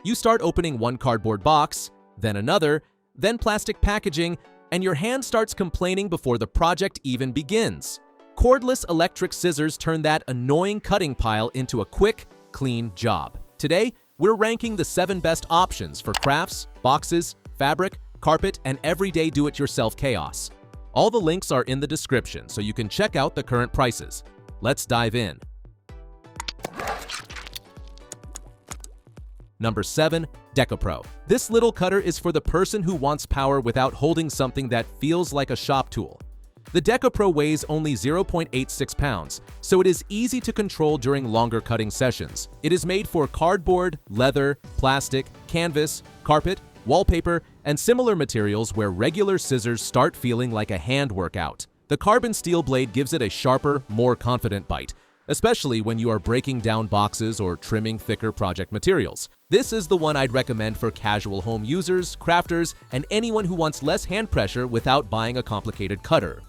You start opening one cardboard box, then another, then plastic packaging, and your hand starts complaining before the project even begins. Cordless electric scissors turn that annoying cutting pile into a quick, clean job. Today, we're ranking the 7 best options for crafts, boxes, fabric, carpet, and everyday do-it-yourself chaos. All the links are in the description, so you can check out the current prices. Let's dive in. Number 7. DecoPro. This little cutter is for the person who wants power without holding something that feels like a shop tool. The DecoPro weighs only 0.86 pounds, so it is easy to control during longer cutting sessions. It is made for cardboard, leather, plastic, canvas, carpet, wallpaper, and similar materials where regular scissors start feeling like a hand workout. The carbon steel blade gives it a sharper, more confident bite, especially when you are breaking down boxes or trimming thicker project materials. This is the one I'd recommend for casual home users, crafters, and anyone who wants less hand pressure without buying a complicated cutter.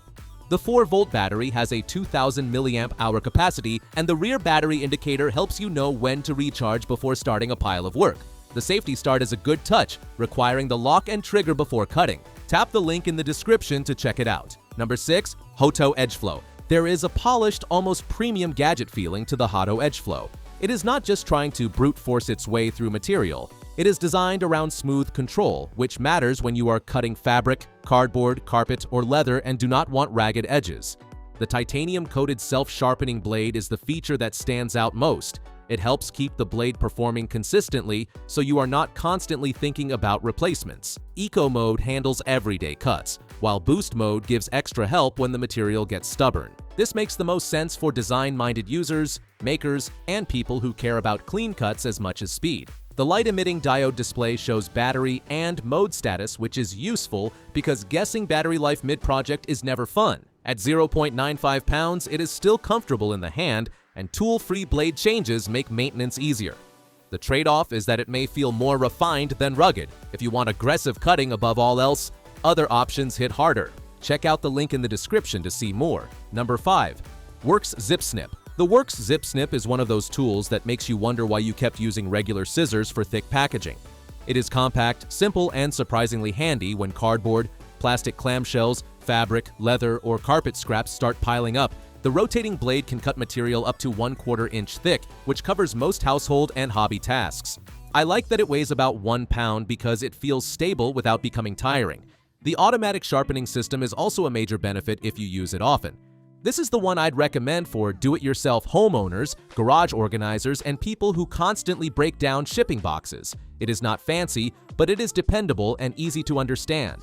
The 4-volt battery has a 2000 mAh capacity, and the rear battery indicator helps you know when to recharge before starting a pile of work. The safety start is a good touch, requiring the lock and trigger before cutting. Tap the link in the description to check it out. Number 6. Hoto Edge Flow. There is a polished, almost premium gadget feeling to the Hoto Edge Flow. It is not just trying to brute force its way through material. It is designed around smooth control, which matters when you are cutting fabric, cardboard, carpet, or leather and do not want ragged edges. The titanium-coated self-sharpening blade is the feature that stands out most. It helps keep the blade performing consistently, so you are not constantly thinking about replacements. Eco Mode handles everyday cuts, while Boost Mode gives extra help when the material gets stubborn. This makes the most sense for design-minded users, makers, and people who care about clean cuts as much as speed. The light-emitting diode display shows battery and mode status, which is useful because guessing battery life mid-project is never fun. At 0.95 pounds, it is still comfortable in the hand, and tool-free blade changes make maintenance easier. The trade-off is that it may feel more refined than rugged. If you want aggressive cutting above all else, other options hit harder. Check out the link in the description to see more. Number 5. Works Zip Snip. The Works Zip Snip is one of those tools that makes you wonder why you kept using regular scissors for thick packaging. It is compact, simple, and surprisingly handy when cardboard, plastic clamshells, fabric, leather, or carpet scraps start piling up. The rotating blade can cut material up to 1/4 inch thick, which covers most household and hobby tasks. I like that it weighs about 1 pound because it feels stable without becoming tiring. The automatic sharpening system is also a major benefit if you use it often. This is the one I'd recommend for do-it-yourself homeowners, garage organizers, and people who constantly break down shipping boxes. It is not fancy, but it is dependable and easy to understand.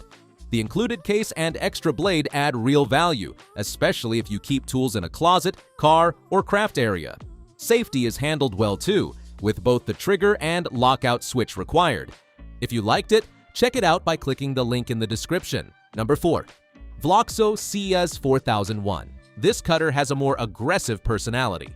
The included case and extra blade add real value, especially if you keep tools in a closet, car, or craft area. Safety is handled well too, with both the trigger and lockout switch required. If you liked it, check it out by clicking the link in the description. Number 4. Vloxo CS 4001. This cutter has a more aggressive personality.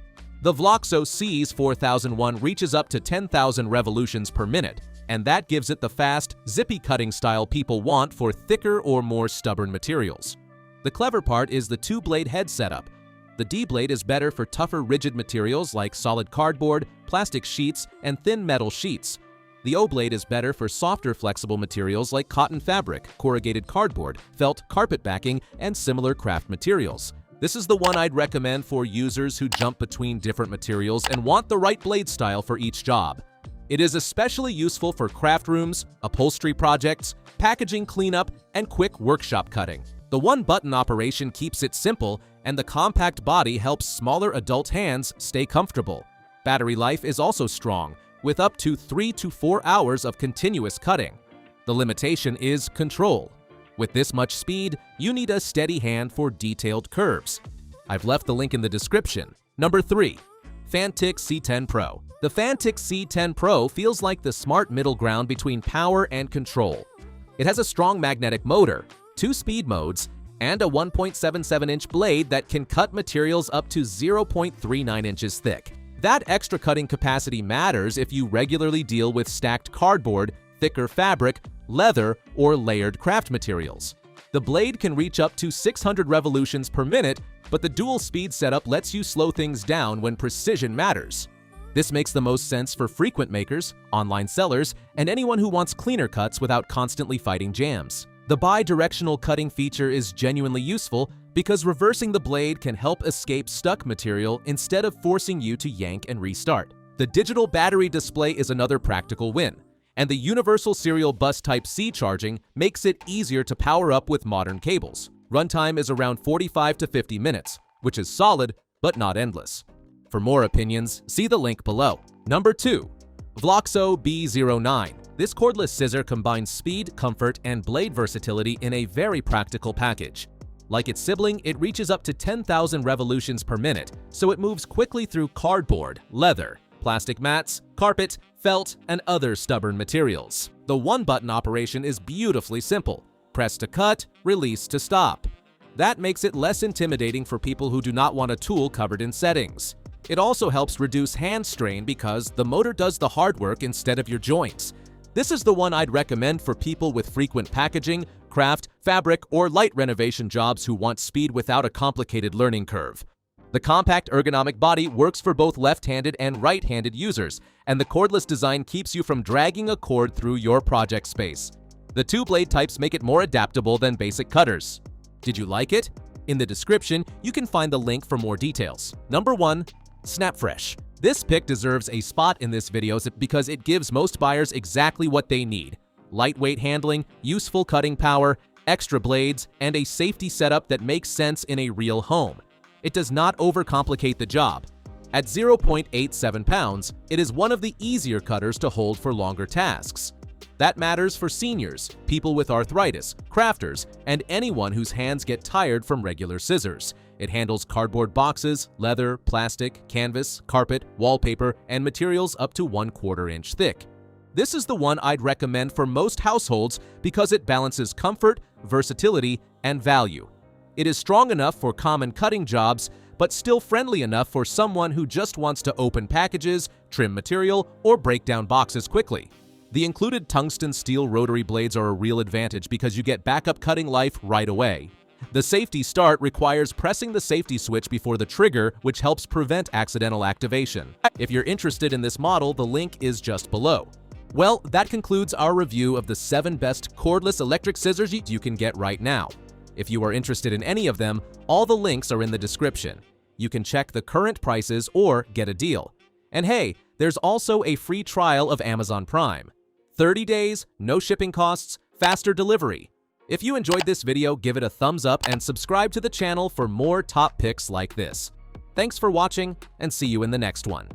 The Vloxo CS 4001 reaches up to 10,000 revolutions per minute, and that gives it the fast, zippy cutting style people want for thicker or more stubborn materials. The clever part is the 2-blade head setup. The D blade is better for tougher, rigid materials like solid cardboard, plastic sheets, and thin metal sheets. The O blade is better for softer, flexible materials like cotton fabric, corrugated cardboard, felt carpet backing, and similar craft materials. This is the one I'd recommend for users who jump between different materials and want the right blade style for each job. It is especially useful for craft rooms, upholstery projects, packaging cleanup, and quick workshop cutting. The one-button operation keeps it simple, and the compact body helps smaller adult hands stay comfortable. Battery life is also strong, with up to 3 to 4 hours of continuous cutting. The limitation is control. With this much speed, you need a steady hand for detailed curves. I've left the link in the description. Number 3. Fantic C10 Pro. The Fantic C10 Pro feels like the smart middle ground between power and control. It has a strong magnetic motor, 2 speed modes, and a 1.77-inch blade that can cut materials up to 0.39 inches thick. That extra cutting capacity matters if you regularly deal with stacked cardboard, thicker fabric, leather, or layered craft materials. The blade can reach up to 600 revolutions per minute, but the dual speed setup lets you slow things down when precision matters. This makes the most sense for frequent makers, online sellers, and anyone who wants cleaner cuts without constantly fighting jams. The bi-directional cutting feature is genuinely useful because reversing the blade can help escape stuck material instead of forcing you to yank and restart. The digital battery display is another practical win, and the universal serial bus Type-C charging makes it easier to power up with modern cables. Runtime is around 45 to 50 minutes, which is solid but not endless. For more opinions, see the link below. Number 2. Vloxo B09. This cordless scissor combines speed, comfort, and blade versatility in a very practical package. Like its sibling, it reaches up to 10,000 revolutions per minute, so it moves quickly through cardboard, leather, plastic mats, carpet, felt, and other stubborn materials. The one-button operation is beautifully simple. Press to cut, release to stop. That makes it less intimidating for people who do not want a tool covered in settings. It also helps reduce hand strain because the motor does the hard work instead of your joints. This is the one I'd recommend for people with frequent packaging, craft, fabric, or light renovation jobs who want speed without a complicated learning curve. The compact ergonomic body works for both left-handed and right-handed users, and the cordless design keeps you from dragging a cord through your project space. The two blade types make it more adaptable than basic cutters. Did you like it? In the description, you can find the link for more details. Number 1. SnapFresh. This pick deserves a spot in this video because it gives most buyers exactly what they need: lightweight handling, useful cutting power, extra blades, and a safety setup that makes sense in a real home. It does not overcomplicate the job. At 0.87 pounds, it is one of the easier cutters to hold for longer tasks. That matters for seniors, people with arthritis, crafters, and anyone whose hands get tired from regular scissors. It handles cardboard boxes, leather, plastic, canvas, carpet, wallpaper, and materials up to 1/4 inch thick. This is the one I'd recommend for most households because it balances comfort, versatility, and value. It is strong enough for common cutting jobs, but still friendly enough for someone who just wants to open packages, trim material, or break down boxes quickly. The included tungsten steel rotary blades are a real advantage because you get backup cutting life right away. The safety start requires pressing the safety switch before the trigger, which helps prevent accidental activation. If you're interested in this model, the link is just below. Well, that concludes our review of the 7 best cordless electric scissors you can get right now. If you are interested in any of them, all the links are in the description. You can check the current prices or get a deal. And hey, there's also a free trial of Amazon Prime. 30 days, no shipping costs, faster delivery. If you enjoyed this video, give it a thumbs up and subscribe to the channel for more top picks like this. Thanks for watching, and see you in the next one.